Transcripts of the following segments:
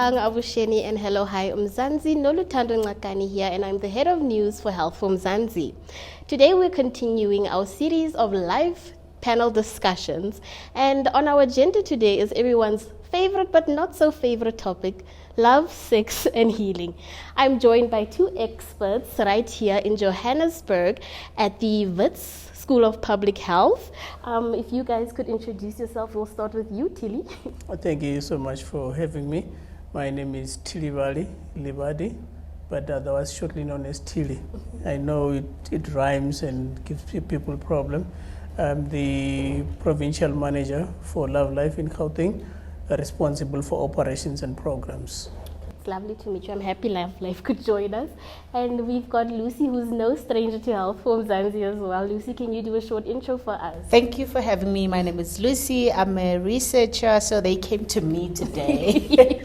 Dumelang Abusheni and hello, hi, Mzansi. Noluthando Ngcakani here, and I'm the head of news for Health for Mzansi. Today we're continuing our series of live panel discussions, and on our agenda today is everyone's favorite but not so favorite topic: love, sex, and healing. I'm joined by two experts right here in Johannesburg at the Wits School of Public Health. If you guys could introduce yourself, we'll start with you, Tilly. Thank you so much for having me. My name is Thilivhali Livhali, but otherwise shortly known as Tilly. I know it rhymes and gives people problem. I'm the provincial manager for loveLife in Gauteng, responsible for operations and programs. It's lovely to meet you. I'm happy loveLife could join us. And we've got Lucy, who's no stranger to Health for Mzansi as well. Lucy, can you do a short intro for us? Thank you for having me. My name is Lucy. I'm a researcher, so they came to me today.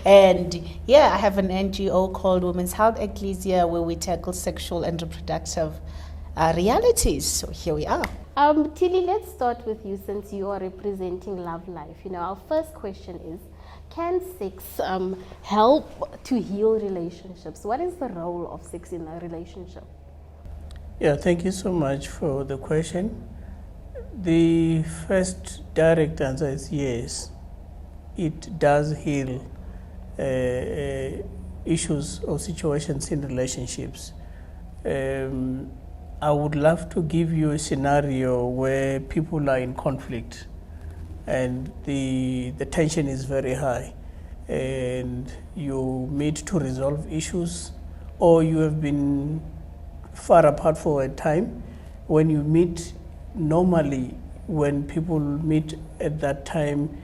And yeah, I have an NGO called Women's Health Ekklēsia, where we tackle sexual and reproductive realities. So here we are. Tilly, let's start with you since you are representing loveLife. You know, our first question is, can sex help to heal relationships? What is the role of sex in a relationship? Yeah, thank you so much for the question. The first direct answer is yes. It does heal issues or situations in relationships. I would love to give you a scenario where people are in conflict and the tension is very high, and you meet to resolve issues, or you have been far apart for a time. When you meet, normally when people meet at that time,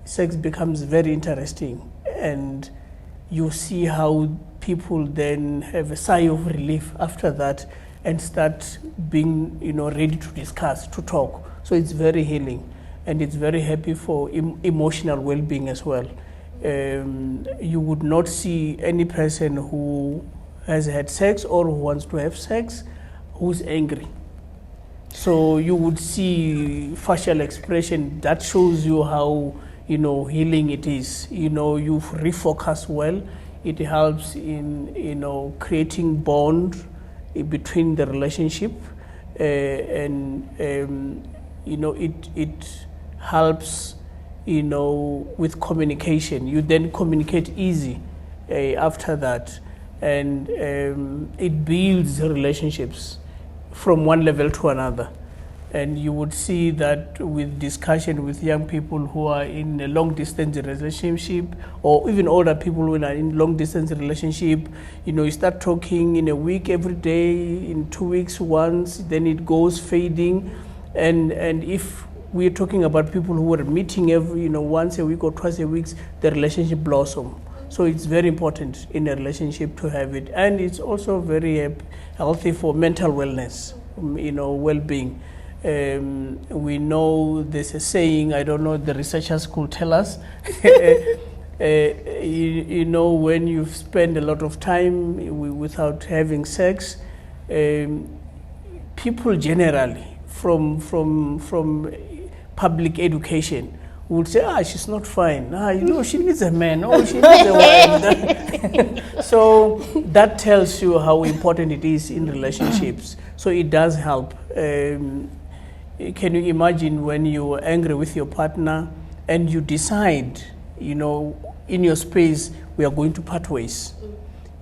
sex becomes very interesting, and you see how people then have a sigh of relief after that and start being, ready to discuss, to talk. So it's very healing, and it's very happy for emotional well-being as well. You would not see any person who has had sex or who wants to have sex who's angry. So you would see facial expression that shows you how healing it is. You refocus well. It helps in creating bond between the relationship, and it helps with communication. You then communicate easy after that, and it builds relationships from one level to another. And you would see that with discussion with young people who are in a long distance relationship, or even older people who are in long distance relationship, you start talking in a week every day, in 2 weeks once, then it goes fading. And if we're talking about people who are meeting every, once a week or twice a week, the relationship blossom. So it's very important in a relationship to have it. And it's also very healthy for mental wellness, well-being. We know there's a saying, I don't know, the researchers could tell us, when you spend a lot of time without having sex, people generally from public education would say, she's not fine. She needs a man. She needs a wife. So that tells you how important it is in relationships. So it does help. Can you imagine when you're angry with your partner and you decide, in your space, we are going to part ways.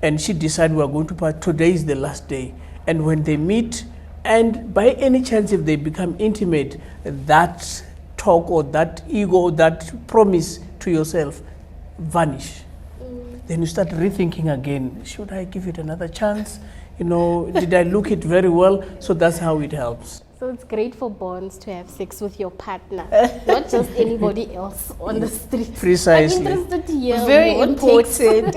And she decides we are going to part, today is the last day. And when they meet, and by any chance if they become intimate, that talk or that ego, that promise to yourself vanish. Then you start rethinking again, should I give it another chance? Did I look it very well? So that's how it helps. So it's great for bonds to have sex with your partner, not just anybody else on the street. Precisely. I'm interested to hear very important.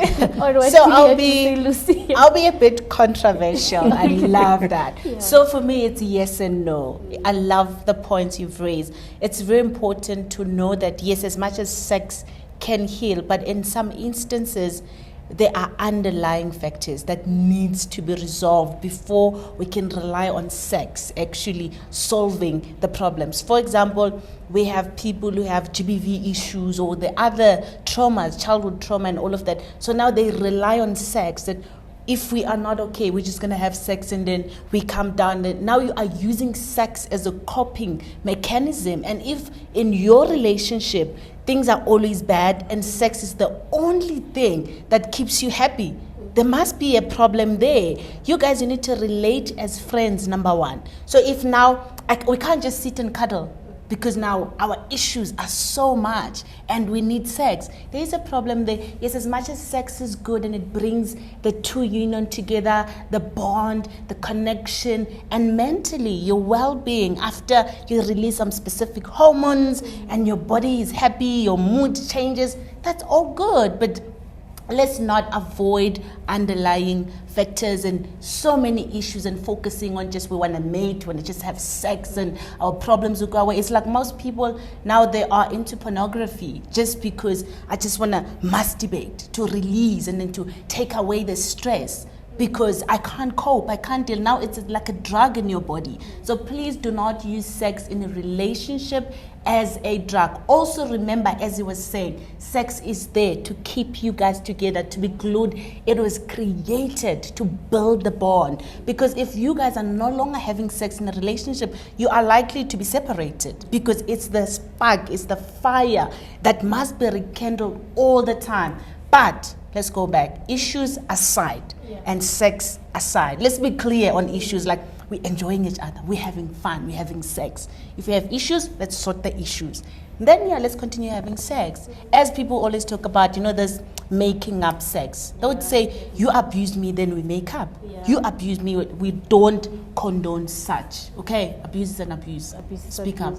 So I'll be a bit controversial. I love that. Yeah. So for me, it's yes and no. I love the points you've raised. It's very important to know that yes, as much as sex can heal, but in some instances, there are underlying factors that needs to be resolved before we can rely on sex actually solving the problems. For example, we have people who have GBV issues or the other traumas, childhood trauma and all of that. So now they rely on sex, that if we are not okay, we're just going to have sex and then we come down. And now you are using sex as a coping mechanism. And if in your relationship things are always bad and sex is the only thing that keeps you happy, there must be a problem there. You guys, you need to relate as friends, number one. So if now we can't just sit and cuddle, because now our issues are so much and we need sex. There is a problem there. Yes, as much as sex is good and it brings the two union together, the bond, the connection, and mentally your well-being after you release some specific hormones and your body is happy, your mood changes, that's all good. But let's not avoid underlying factors and so many issues and focusing on just we want to mate, we want to just have sex and our problems will go away. It's like most people now, they are into pornography just because I just want to masturbate to release and then to take away the stress. Because I can't cope, I can't deal. Now it's like a drug in your body. So please do not use sex in a relationship as a drug. Also remember, as he was saying, sex is there to keep you guys together, to be glued. It was created to build the bond. Because if you guys are no longer having sex in a relationship, you are likely to be separated. Because it's the spark, it's the fire that must be rekindled all the time. But let's go back. Issues aside and sex aside. Let's be clear on issues like we're enjoying each other, we're having fun, we're having sex. If we have issues, let's sort the issues. Then let's continue having sex. As people always talk about, there's making up sex. They would say, you abuse me, then we make up. You abuse me, we don't condone such. Okay, abuse is an abuse. Speak up.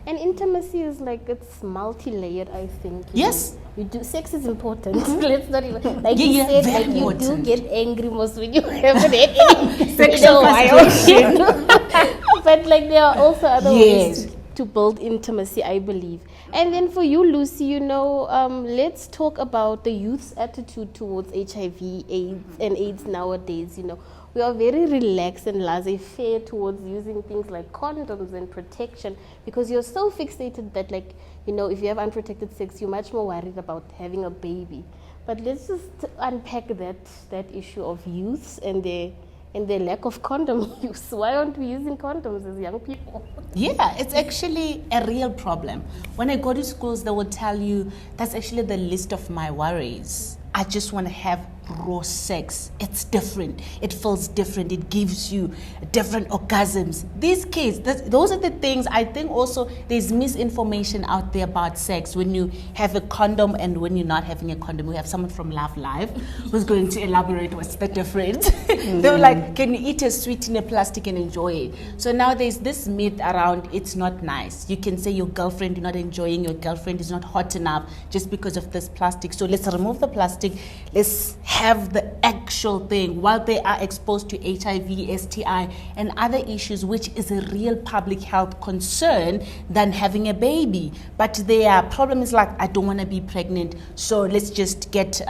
And intimacy is like, it's multi-layered, I think. Yes. You do. Sex is important. Let's not even, like you said, like you do get angry most when you haven't had any sexual violation. But like there are also other ways to build intimacy, I believe. And then for you, Lucy, let's talk about the youth's attitude towards HIV, AIDS nowadays. We are very relaxed and laissez-faire towards using things like condoms and protection, because you're so fixated that, like, if you have unprotected sex, you're much more worried about having a baby. But let's just unpack that issue of youths and their lack of condom use. Why aren't we using condoms as young people? Yeah, it's actually a real problem. When I go to schools, they will tell you that's actually the list of my worries. I just want to have raw sex. It's different. It feels different. It gives you different orgasms. These kids, those are the things. I think also there's misinformation out there about sex when you have a condom and when you're not having a condom. We have someone from loveLife who's going to elaborate what's the difference. They were like, can you eat a sweet in a plastic and enjoy it? So now there's this myth around it's not nice. You can say your girlfriend, you're not enjoying, your girlfriend is not hot enough just because of this plastic. So let's remove the plastic. Let's have the actual thing while they are exposed to HIV, STI, and other issues, which is a real public health concern than having a baby. But their problem is like, I don't want to be pregnant, so let's just get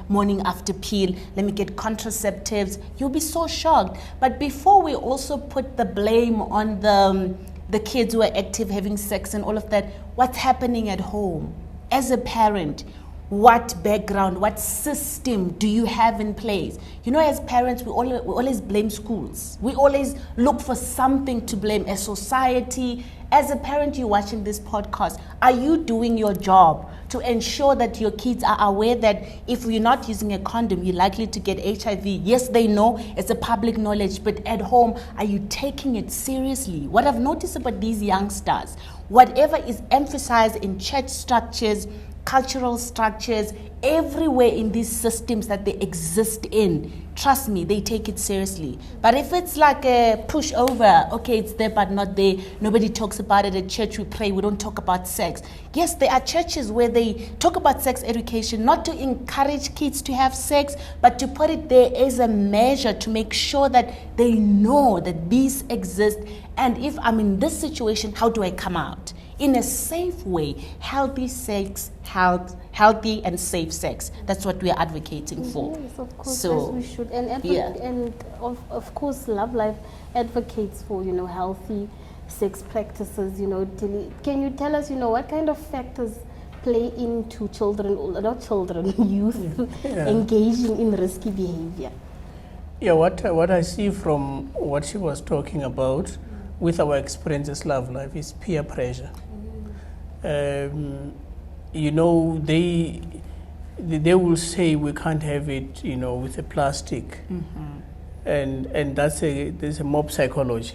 morning after pill, let me get contraceptives. You'll be so shocked. But before we also put the blame on the kids who are active, having sex and all of that, what's happening at home? As a parent, what background, what system do you have in place? As parents, we always blame schools. We always look for something to blame, as society. As a parent, you're watching this podcast, are you doing your job to ensure that your kids are aware that if you're not using a condom, you're likely to get HIV? Yes, they know, it's a public knowledge, but at home, are you taking it seriously? What I've noticed about these youngsters, whatever is emphasized in church structures, cultural structures, everywhere in these systems that they exist in, trust me, they take it seriously. But if it's like a pushover, okay, it's there but not there, nobody talks about it. At church we pray, we don't talk about sex. Yes, there are churches where they talk about sex education, not to encourage kids to have sex, but to put it there as a measure to make sure that they know that these exist. And if I'm in this situation, how do I come out? In a safe way, healthy sex, healthy and safe sex. That's what we are advocating for. Yes, of course, So, as we should. And yeah. of course, LoveLife advocates for, healthy sex practices. Can you tell us, what kind of factors play into youth engaging in risky behavior? Yeah, what I see from what she was talking about with our experience as LoveLife is peer pressure. They will say we can't have it, with a plastic. And there's a mob psychology,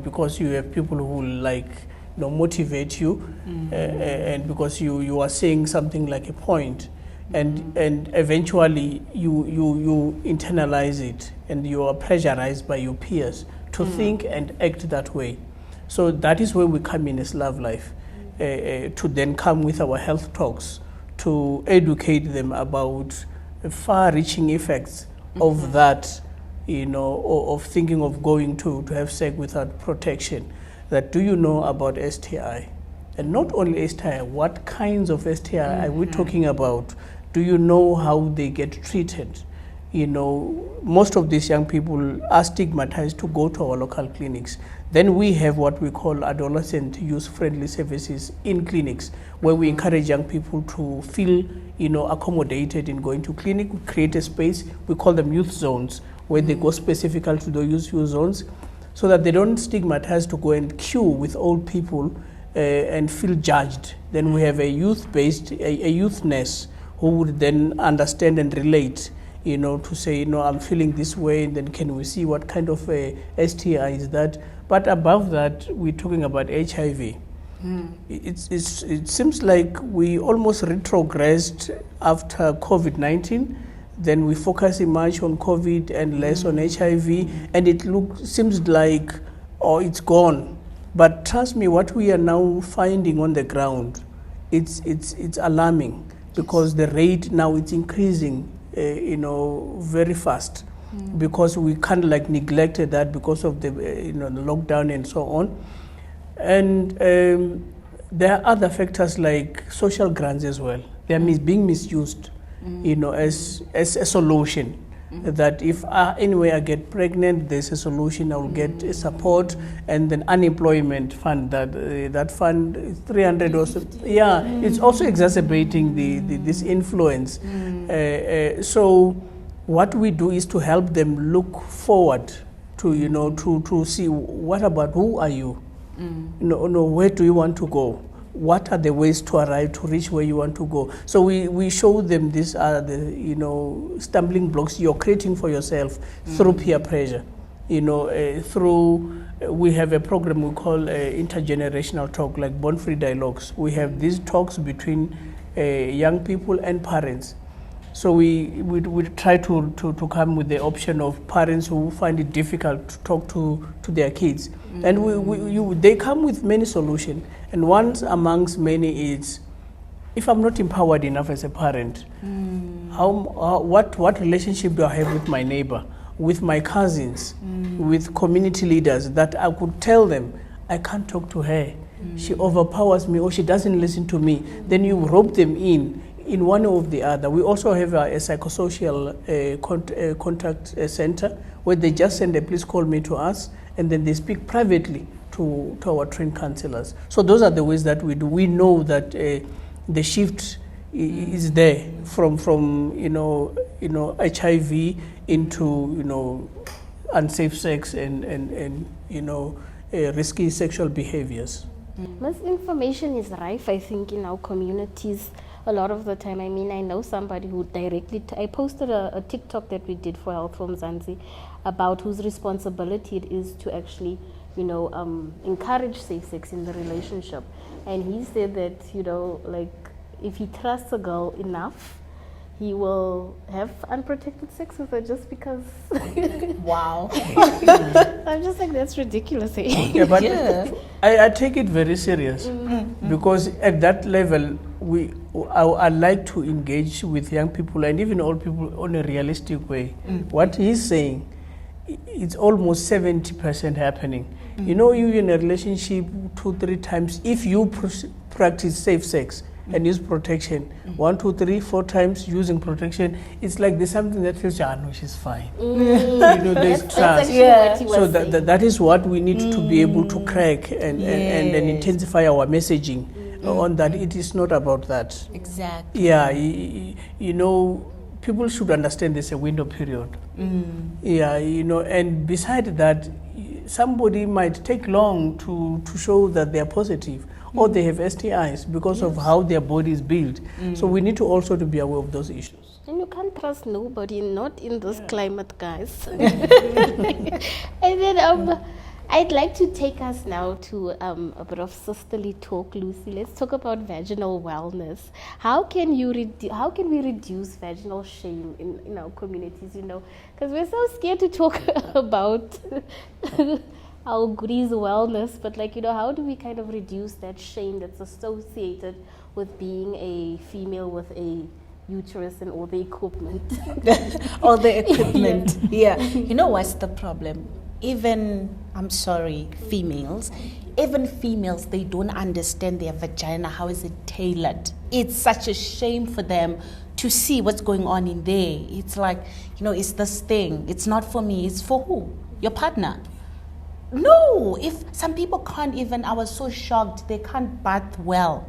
because you have people who motivate you, and because you are saying something like a point, and eventually you internalize it, and you are pressurized by your peers to think and act that way. So that is where we come in as LoveLife, to then come with our health talks to educate them about the far-reaching effects of that, of thinking of going to have sex without protection. That, do you know about STI? And not only STI, what kinds of STI are we talking about? Do you know how they get treated? Most of these young people are stigmatized to go to our local clinics. Then we have what we call adolescent youth-friendly services in clinics, where we encourage young people to feel, accommodated in going to clinic. We create a space, we call them youth zones, where they go specifically to those youth zones, so that they don't stigmatize to go and queue with old people and feel judged. Then we have a youth-based, a youth nurse who would then understand and relate, to say, I'm feeling this way, and then can we see what kind of STI is that? But above that, we're talking about HIV. It seems like we almost retrogressed after COVID-19. Then we focus much on COVID and less on HIV, and it seems like, it's gone. But trust me, what we are now finding on the ground, it's alarming, because the rate now is increasing, very fast, because we kind of neglected that because of the the lockdown and so on. And there are other factors like social grants as well. They are being misused, as a solution. That if anyway I get pregnant, there's a solution, I will get support, and then unemployment fund, that fund is 300 or so. Yeah, it's also exacerbating this influence. So what we do is to help them look forward to to see, what about, who are you? Where do you want to go? What are the ways to arrive to reach where you want to go? So we show them these are the stumbling blocks you're creating for yourself through peer pressure. We have a program we call intergenerational talk, like Born-Free Dialogues. We have these talks between young people and parents. So we try to come with the option of parents who find it difficult to talk to their kids. And they come with many solutions. And one amongst many is, if I'm not empowered enough as a parent, what relationship do I have with my neighbor, with my cousins, with community leaders, that I could tell them, I can't talk to her. She overpowers me, or she doesn't listen to me. Then you rope them in one or the other. We also have a psychosocial contact center, where they just send a please call me to us, and then they speak privately to our trained counselors. So those are the ways that we do. We know that the shift is there from HIV into unsafe sex and risky sexual behaviors. Misinformation is rife, I think, in our communities. A lot of the time, I know somebody who directly, I posted a TikTok that we did for Health for Mzansi about whose responsibility it is to actually, encourage safe sex in the relationship. And he said that, if he trusts a girl enough, he will have unprotected sex with her just because. Wow. I'm just like, that's ridiculous. Yeah, but I take it very serious, because at that level, I like to engage with young people and even old people on a realistic way. What he's saying, it's almost 70% happening. You're in a relationship 2-3 times. If you practice safe sex, and use protection. 1, 2, 3, 4 times using protection, it's like there's something that feels, no, she's fine. There's trust. So that is what we need to be able to crack and intensify our messaging on that. It is not about that. Exactly. Yeah, people should understand there's a window period. Yeah, and beside that, somebody might take long to show that they are positive or they have STIs because of how their body is built. So we need to also to be aware of those issues. And you can't trust nobody, not in this climate, guys. And then I'd like to take us now to a bit of sisterly talk, Lucy. Let's talk about vaginal wellness. How can we reduce vaginal shame in our communities? Because we're so scared to talk about our goodies wellness, but how do we kind of reduce that shame that's associated with being a female with a uterus and all the equipment? All the equipment. Yeah. What's the problem? Even females, they don't understand their vagina. How is it tailored? It's such a shame for them to see what's going on in there. It's like, it's this thing. It's not for me. It's for who? Your partner. No, if some people can't even, I was so shocked, they can't bath well.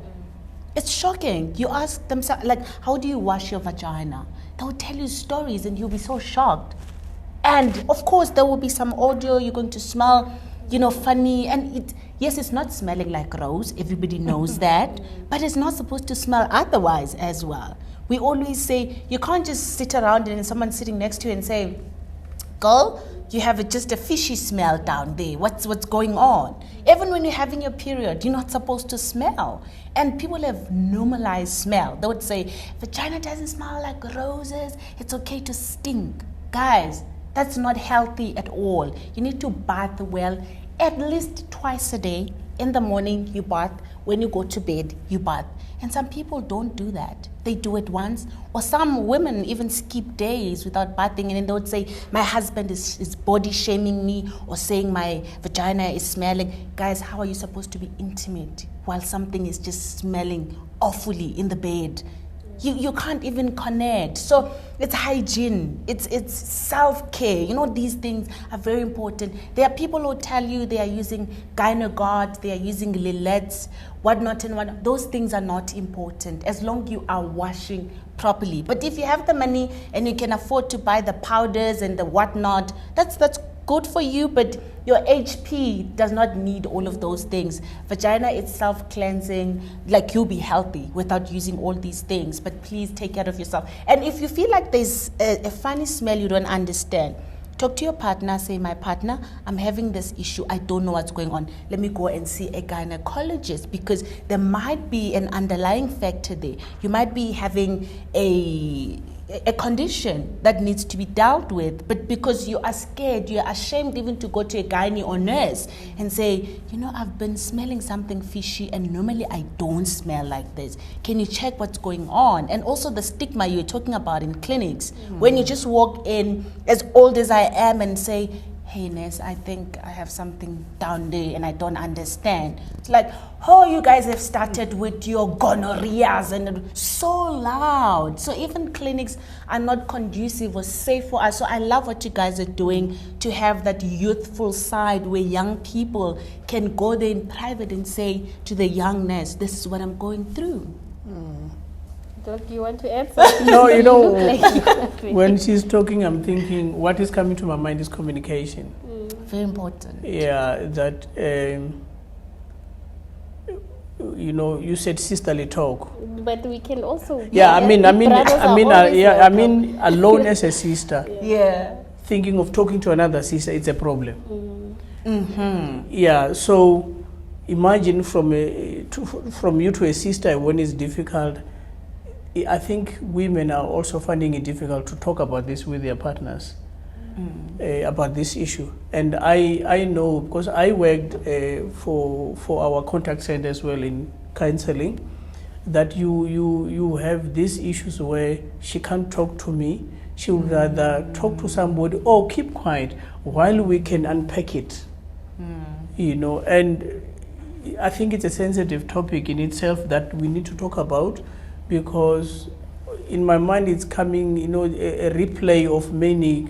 It's shocking. You ask them, how do you wash your vagina? They'll tell you stories and you'll be so shocked. And of course, there will be some audio, you're going to smell, funny. And it's not smelling like rose, everybody knows that, but it's not supposed to smell otherwise as well. We always say, you can't just sit around and someone's sitting next to you and say, girl, you have just a fishy smell down there. What's going on? Even when you're having your period, you're not supposed to smell. And people have normalized smell. They would say, vagina doesn't smell like roses. It's okay to stink. Guys, that's not healthy at all. You need to bath well at least twice a day. In the morning, you bath. When you go to bed, you bath. And some people don't do that. They do it once. Or some women even skip days without bathing. And then they would say, my husband is body shaming me or saying my vagina is smelling. Guys, how are you supposed to be intimate while something is just smelling awfully in the bed? You can't even connect. So it's hygiene, it's self-care. These things are very important. There are people who tell you they are using Gynoguard, they are using Lillettes, whatnot and whatnot. Those things are not important as long as you are washing properly. But if you have the money and you can afford to buy the powders and the whatnot, that's good for you, but your HP does not need all of those things. Vagina is self-cleansing, you'll be healthy without using all these things, but please take care of yourself. And if you feel like there's a funny smell you don't understand, talk to your partner, say, my partner, I'm having this issue, I don't know what's going on. Let me go and see a gynecologist, because there might be an underlying factor there. You might be having a condition that needs to be dealt with, but because you are scared, you are ashamed even to go to a gynae or nurse and say, I've been smelling something fishy and normally I don't smell like this. Can you check what's going on? And also the stigma you're talking about in clinics, when you just walk in as old as I am and say, hey nurse, I think I have something down there and I don't understand. It's like, you guys have started with your gonorrheas and so loud. So even clinics are not conducive or safe for us. So I love what you guys are doing to have that youthful side where young people can go there in private and say to the young nurse, this is what I'm going through. Do you want to add something? No, when she's talking, I'm thinking what is coming to my mind is communication. Very important. Yeah, that, you said sisterly talk. But we can also... I mean, alone as a sister. Yeah. Thinking of talking to another sister, it's a problem. Yeah, so imagine from you to a sister when it's difficult. I think women are also finding it difficult to talk about this with their partners, about this issue. And I know, because I worked for our contact center as well in counseling, that you have these issues where she can't talk to me. She would rather talk to somebody or keep quiet while we can unpack it. And I think it's a sensitive topic in itself that we need to talk about, because in my mind it's coming, a replay of many,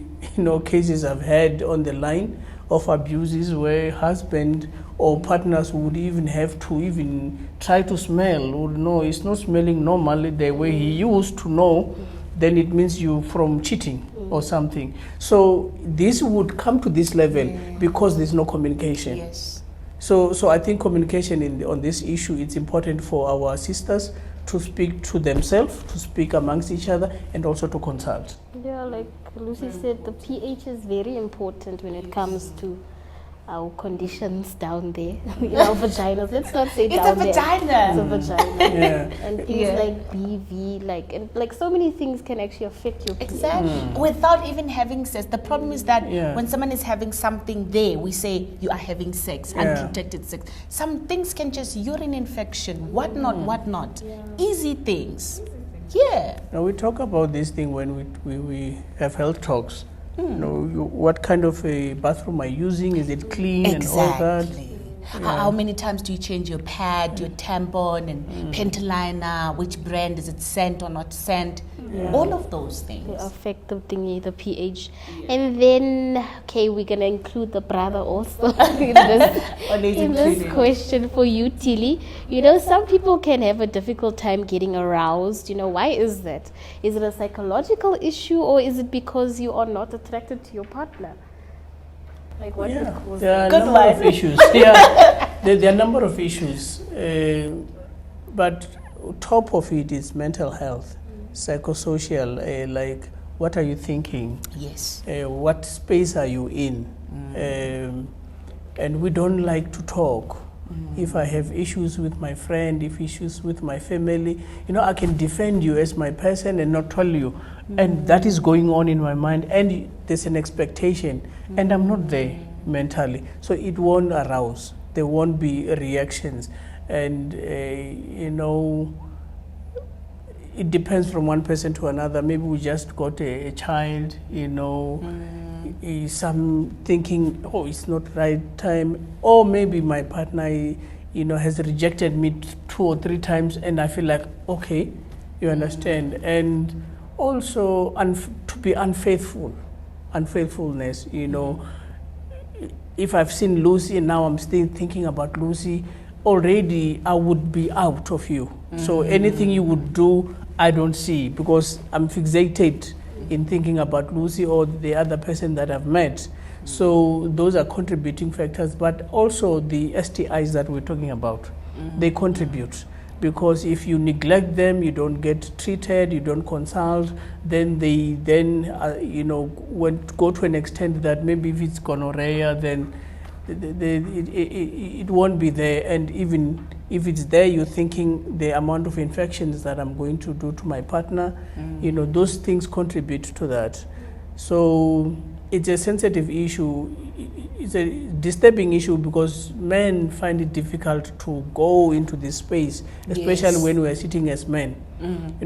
cases I've had on the line of abuses where husband or partners would even have to even try to smell, or no, it's not smelling normally the way he used to know, then it means you from cheating or something. So this would come to this level because there's no communication. Yes. So I think communication on this issue, it's important for our sisters to speak to themselves, to speak amongst each other, and also to consult. Yeah, like Lucy said, the pH is very important when it comes to our conditions down there, in our vaginas. Let's not say down there. It's a vagina. It's a vagina. Yeah. And things like BV, and so many things can actually affect your pH. Exactly. Without even having sex. The problem is that when someone is having something there, we say you are having sex, unprotected sex. Some things can just urine infection, whatnot. Yeah. Easy things. Yeah. Now we talk about this thing when we have health talks. What kind of a bathroom are you using? Is it clean and all that? How many times do you change your pad, your tampon, and pentaliner? Which brand is it scent or not scent? All of those things affect the thingy, the pH. And then, we're gonna include the brother also in this question for you, Tilly. Some people can have a difficult time getting aroused. Why is that? Is it a psychological issue, or is it because you are not attracted to your partner? Like what would cause there are that? a number of issues. There are a number of issues, but top of it is mental health, psychosocial. Like, what are you thinking? Yes. What space are you in? And we don't like to talk. If I have issues with my friend, issues with my family, I can defend you as my person and not tell you. And that is going on in my mind, and there's an expectation, and I'm not there mentally. So it won't arouse. There won't be reactions. And, it depends from one person to another. Maybe we just got a child, some thinking, it's not right time. Or maybe my partner, has rejected me 2 or 3 times, and I feel like, okay, you understand. And also to be unfaithfulness, if I've seen Lucy and now I'm still thinking about Lucy, already I would be out of you. So anything you would do, I don't see, because I'm fixated in thinking about Lucy or the other person that I've met. So those are contributing factors, but also the STIs that we're talking about, they contribute. Because if you neglect them, you don't get treated, you don't consult, then they go to an extent that maybe if it's gonorrhea, then it won't be there. And even if it's there, you're thinking the amount of infections that I'm going to do to my partner, those things contribute to that. So it's a sensitive issue. It's a disturbing issue because men find it difficult to go into this space, especially when we are sitting as men,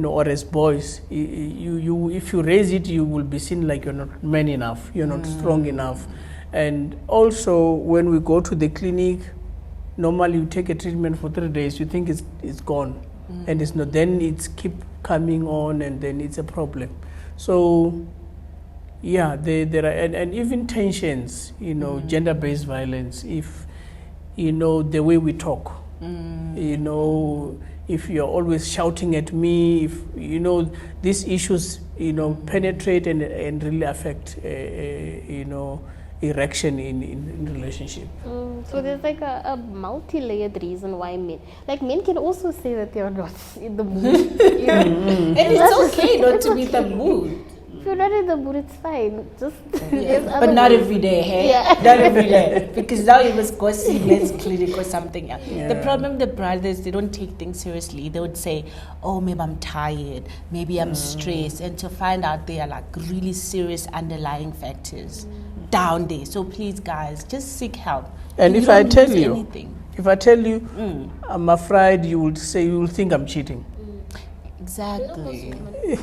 or as boys. If you raise it, you will be seen like you're not man enough, you're not strong enough. And also, when we go to the clinic, normally you take a treatment for 3 days, you think it's gone, and it's not. Then it's keep coming on, and then it's a problem. So, there are, and even tensions, gender-based violence. If the way we talk, if you're always shouting at me, if these issues, penetrate and really affect, erection in relationship. So there's like a multi-layered reason why men can also say that they are not in the mood. And it's okay not to be in the mood. If you're not in the mood, it's fine. Just but not every day, hey? Yeah. Not every day. Because now you must go see men's clinic or something else. Yeah. The problem with the brothers, they don't take things seriously. They would say, maybe I'm tired, maybe I'm stressed, and to find out they are like really serious underlying factors down there. So please, guys, just seek help. And if I tell you, I'm afraid you will think I'm cheating. Exactly.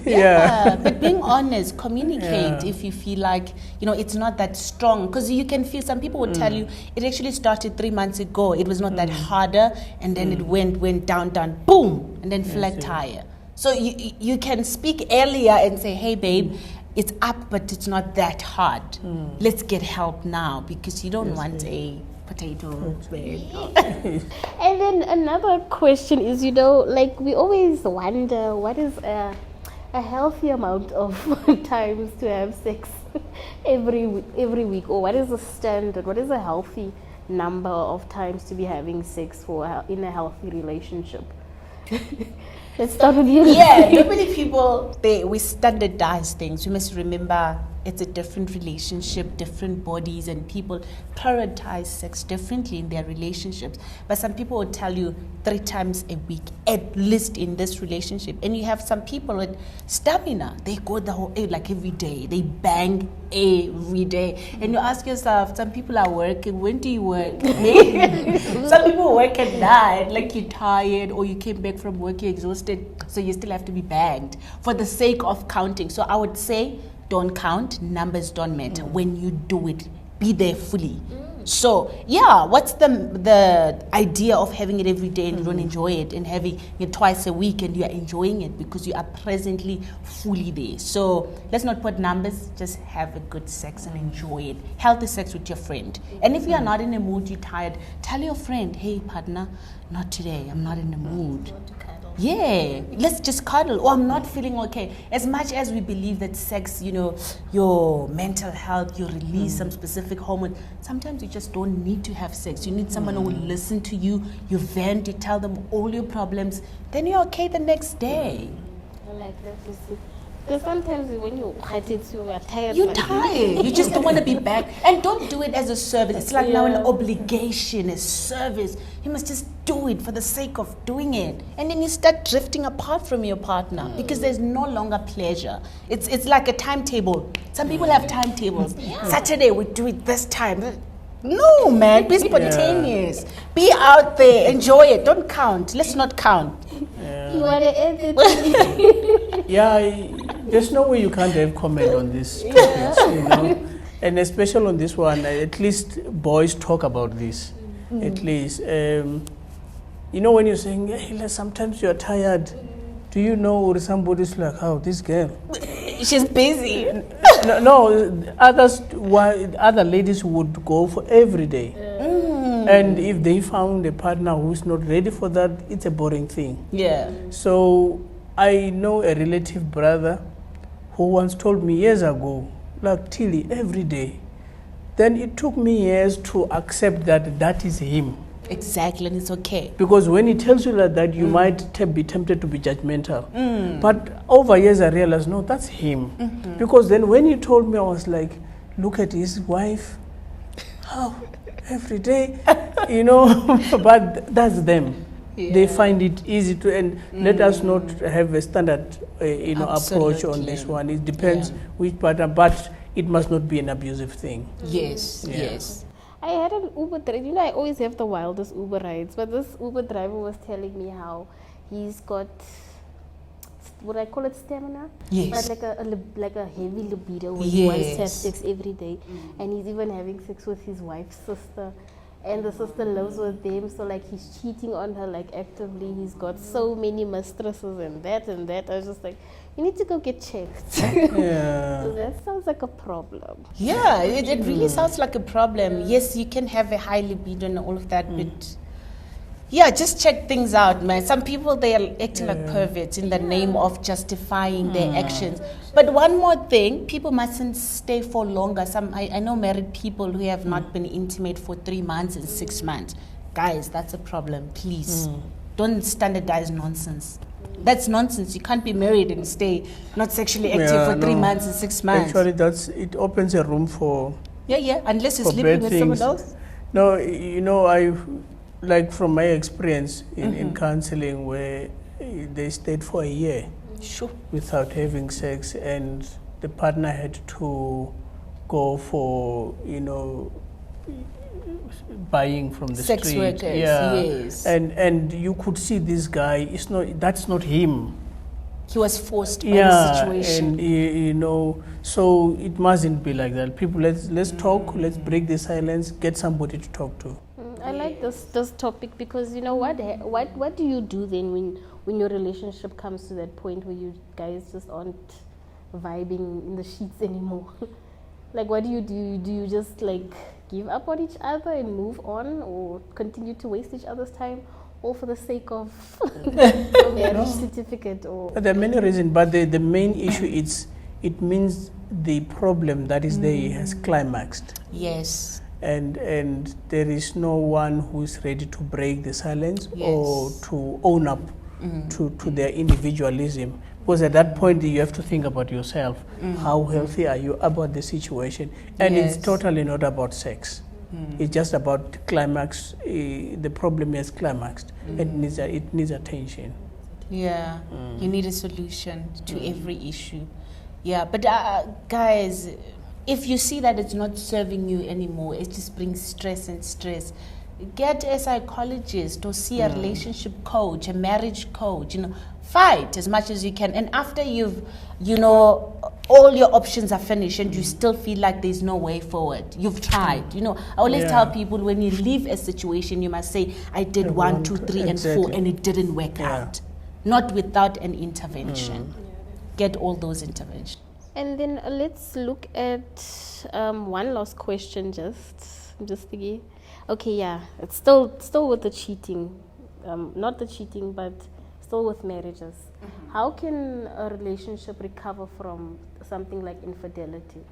Yeah. But being honest, communicate if you feel like, it's not that strong. Because you can feel, some people would tell you, it actually started 3 months ago. It was not that harder. And then it went down, boom, and then flat tire. So you can speak earlier and say, hey, babe, it's up, but it's not that hard. Let's get help now, because you don't want a potato. And then another question is, like we always wonder what is a healthy amount of times to have sex every week, or what is the standard? What is a healthy number of times to be having sex in a healthy relationship? Let's start with you. Yeah, normally people, we standardize things. We must remember it's a different relationship, different bodies, and people prioritize sex differently in their relationships. But some people will tell you 3 times a week, at least in this relationship. And you have some people with stamina. They go the whole, like every day. They bang every day. And you ask yourself, some people are working. When do you work? Some people work at night, like you're tired, or you came back from work, you're exhausted, so you still have to be banged for the sake of counting. So I would say, don't count, numbers don't matter. When you do it, be there fully. So, yeah, what's the idea of having it every day and you don't enjoy it, and having it twice a week and you are enjoying it because you are presently fully there? So let's not put numbers, just have a good sex and enjoy it. Healthy sex with your friend. And if you are not in a mood, you're tired, tell your friend, hey, partner, not today, I'm not in the mood. Yeah, let's just cuddle. Or I'm not feeling okay. As much as we believe that sex, your mental health, you release some specific hormone, sometimes you just don't need to have sex. You need someone who will listen to you, you vent, you tell them all your problems, then you're okay the next day. I like that. Because sometimes when you are tired. You're tired. You just don't want to be back. And don't do it as a service. It's like now an obligation, a service. You must just do it for the sake of doing it. And then you start drifting apart from your partner because there's no longer pleasure. It's like a timetable. Some people have timetables. Saturday we do it this time. No, man, be spontaneous. Be out there, enjoy it. Don't count. Let's not count. You want to end it? There's no way you can't have comment on this topics, and especially on this one. At least boys talk about this. At least, when you're saying, hey, sometimes you're tired. Do you know, or somebody's like, oh, this girl, she's busy. No, other ladies would go for every day. And if they found a partner who's not ready for that, it's a boring thing. Yeah. So I know a relative brother who once told me years ago, like, Tilly, every day. Then it took me years to accept that is him. Exactly, and it's okay. Because when he tells you that, you might be tempted to be judgmental. But over years I realized, no, that's him. Because then when he told me, I was like, look at his wife. How? Every day, but that's them. Yeah. They find it easy to, and let us not have a standard, approach on this one. It depends which partner, but it must not be an abusive thing. Yes. I had an Uber driver. I always have the wildest Uber rides, but this Uber driver was telling me how he's got, would I call it stamina? Yes. But like a heavy libido when he wants to have sex every day. And he's even having sex with his wife's sister. And the sister lives with them, so like he's cheating on her like actively. He's got so many mistresses and that. I was just like, you need to go get checked. So that sounds like a problem. Yeah, it really sounds like a problem. Yes, you can have a high libido and all of that, but just check things out, man. Some people, they are acting like perverts in the name of justifying their actions. But one more thing, people mustn't stay for longer. I know married people who have not been intimate for 3 months and 6 months. Guys, that's a problem. Please, don't standardize nonsense. That's nonsense. You can't be married and stay not sexually active for 3 months and 6 months. Actually, it opens a room for unless you're sleeping with someone else. No, like from my experience in counseling, where they stayed for a year without having sex, and the partner had to go for buying from the sex street. Workers, yes. And you could see this guy, that's not him. He was forced by the situation. And so it mustn't be like that. People, let's talk. Let's break the silence. Get somebody to talk to. I like this topic because you know what do you do then when your relationship comes to that point where you guys just aren't vibing in the sheets anymore? Like, what do you do? Do you just like give up on each other and move on, or continue to waste each other's time, all for the sake of a marriage certificate? Or there are many reasons, but the main issue is it means the problem that is there has climaxed. Yes. And there is no one who is ready to break the silence or to own up to their individualism. Because at that point, you have to think about yourself. How healthy are you about the situation? And it's totally not about sex. It's just about climax. The problem has climaxed. It needs attention. Yeah, you need a solution to every issue. Yeah, but guys, if you see that it's not serving you anymore, it just brings stress and stress, get a psychologist or see a relationship coach, a marriage coach, fight as much as you can. And after you've, all your options are finished and you still feel like there's no way forward, you've tried. I always tell people, when you leave a situation, you must say, I did 1, 2, 3, and 4, and it didn't work out. Not without an intervention. Get all those interventions. And then let's look at one last question. Just thinking. Okay, yeah, it's still with the cheating, not the cheating, but still with marriages. How can a relationship recover from something like infidelity?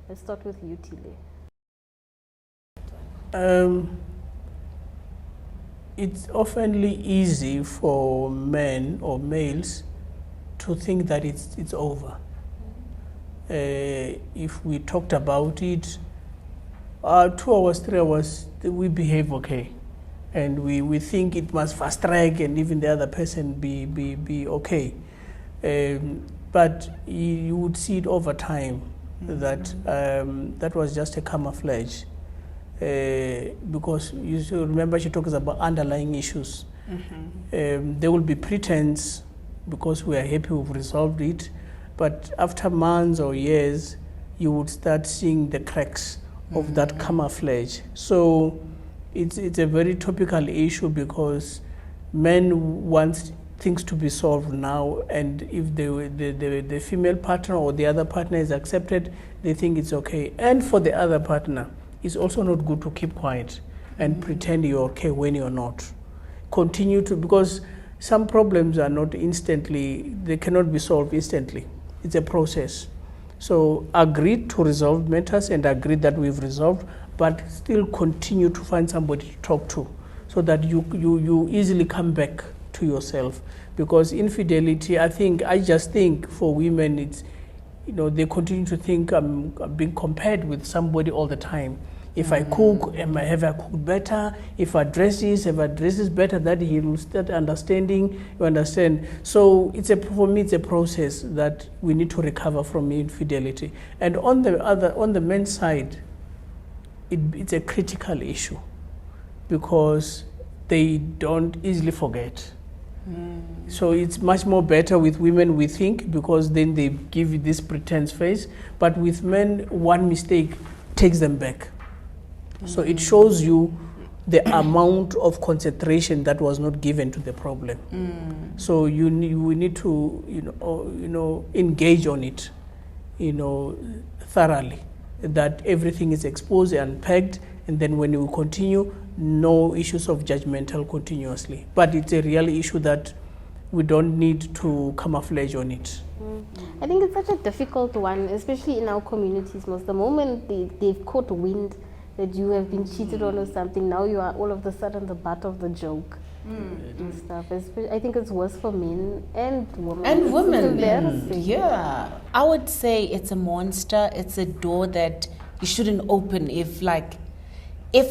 Let's start with you, Thile. It's oftenly easy for men or males to think that it's over. If we talked about it 2 hours, 3 hours, we behave okay, and we think it must fast track and even the other person be okay. But you would see it over time that was just a camouflage, because you should remember she talks about underlying issues. There will be pretense because we are happy we've resolved it, but after months or years, you would start seeing the cracks of that camouflage. So it's a very topical issue because men want things to be solved now, and if the female partner or the other partner is accepted, they think it's okay. And for the other partner, it's also not good to keep quiet and pretend you're okay when you're not. Continue to, because some problems are not instantly, they cannot be solved instantly. It's a process. So agree to resolve matters and agree that we've resolved, but still continue to find somebody to talk to so that you easily come back to yourself. Because infidelity, I just think for women, it's, they continue to think I'm being compared with somebody all the time. If I cook, have I cooked better? If I dress this better, that he will start understanding. You understand? So for me, it's a process that we need to recover from infidelity. And on the men's side, it's a critical issue because they don't easily forget. So it's much more better with women, we think, because then they give you this pretense face. But with men, one mistake takes them back. So it shows you the amount of concentration that was not given to the problem. So we need to engage on it, thoroughly, that everything is exposed and unpacked, and then when you continue, no issues of judgmental continuously. But it's a real issue that we don't need to camouflage on it. I think it's such a difficult one, especially in our communities. The moment they've caught wind that you have been cheated on or something, now you are all of a sudden the butt of the joke and stuff. I think it's worse for men and women. And women, yeah. I would say it's a monster. It's a door that you shouldn't open. If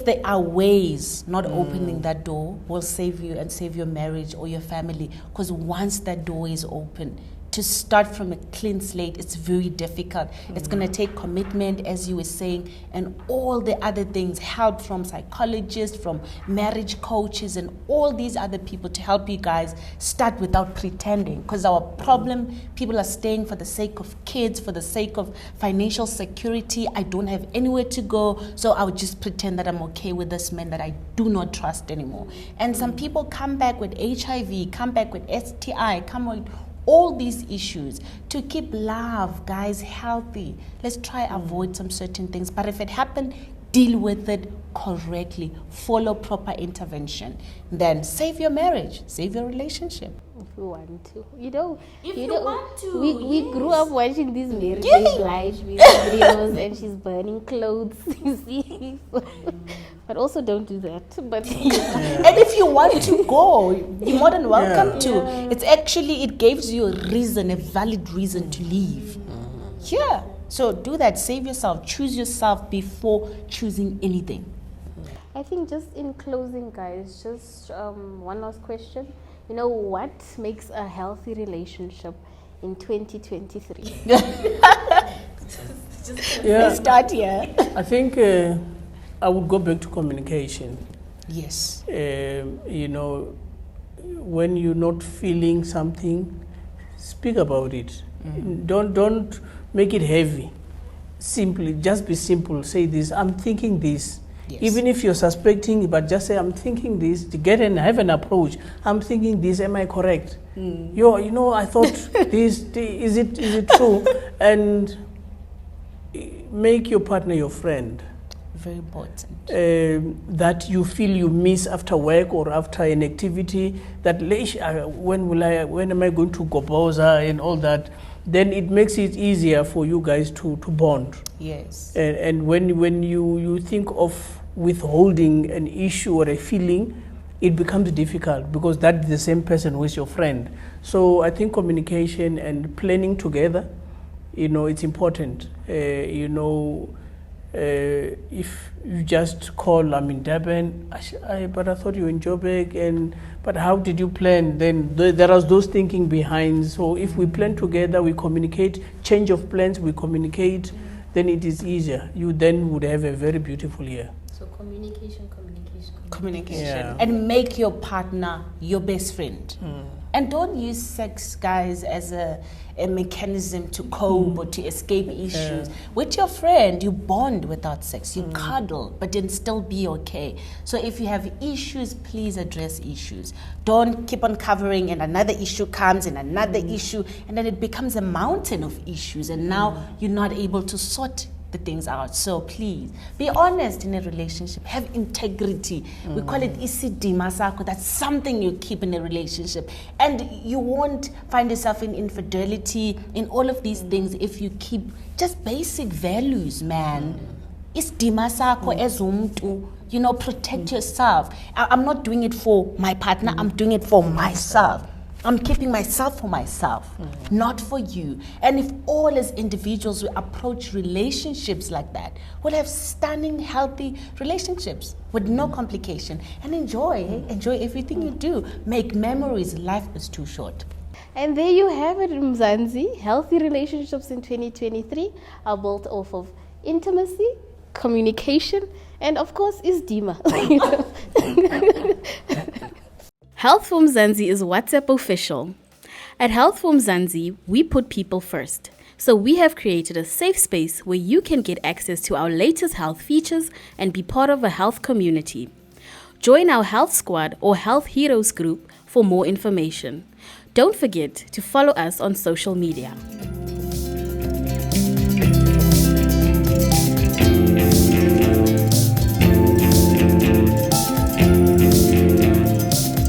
there are ways, not opening that door will save you and save your marriage or your family. Because once that door is open, to start from a clean slate, it's very difficult. It's going to take commitment, as you were saying, and all the other things, help from psychologists, from marriage coaches, and all these other people to help you guys start without pretending. Because our problem, people are staying for the sake of kids, for the sake of financial security. I don't have anywhere to go, so I'll just pretend that I'm okay with this man that I do not trust anymore. And some people come back with HIV, come back with STI, come with all these issues. To keep love, guys, healthy, let's try avoid some certain things. But if it happened, deal with it correctly, follow proper intervention, then save your marriage, save your relationship. If you want to, want to, we grew up watching these marriage live videos, and she's burning clothes, you see. But also don't do that. But and if you want to go, you're more than welcome to. It's actually, it gives you a reason, a valid reason to leave. Yeah. So do that. Save yourself. Choose yourself before choosing anything. I think just in closing, guys, just one last question. What makes a healthy relationship in 2023? Let's start here. I think I would go back to communication. Yes. When you're not feeling something, speak about it. Don't make it heavy. Simply, just be simple. Say this, I'm thinking this. Yes. Even if you're suspecting, but just say, I'm thinking this, to get and have an approach. I'm thinking this, am I correct? I thought this, is it true? And make your partner your friend. Very important. That you feel you miss after work or after an activity, that when am I going to Goboza and all that, then it makes it easier for you guys to bond. Yes. And when you think of withholding an issue or a feeling, it becomes difficult because that's the same person who is your friend. So I think communication and planning together, it's important. If you just call, I'm in Durban, but I thought you were in Joburg, but how did you plan? Then there are those thinking behind. So if we plan together, we communicate, change of plans, we communicate, then it is easier. You then would have a very beautiful year. So communication. Yeah. And make your partner your best friend. And don't use sex, guys, as a mechanism to cope or to escape issues. With your friend, you bond without sex. You cuddle, but then still be okay. So if you have issues, please address issues. Don't keep on covering and another issue comes and another issue, and then it becomes a mountain of issues, and now you're not able to sort the things out. So please be honest in a relationship, have integrity. We call it isidima sakho. That's something you keep in a relationship, and you won't find yourself in infidelity, in all of these things, if you keep just basic values, man. Isidima sakho as umuntu, protect yourself. I'm not doing it for my partner, I'm doing it for myself. I'm keeping myself for myself, not for you. And if all as individuals we approach relationships like that, we'll have stunning, healthy relationships with no complication. And enjoy everything you do. Make memories. Life is too short. And there you have it, Mzansi. Healthy relationships in 2023 are built off of intimacy, communication, and of course, Isdima. Health for Mzansi is WhatsApp official. At Health for Mzansi, we put people first. So we have created a safe space where you can get access to our latest health features and be part of a health community. Join our Health Squad or Health Heroes group for more information. Don't forget to follow us on social media.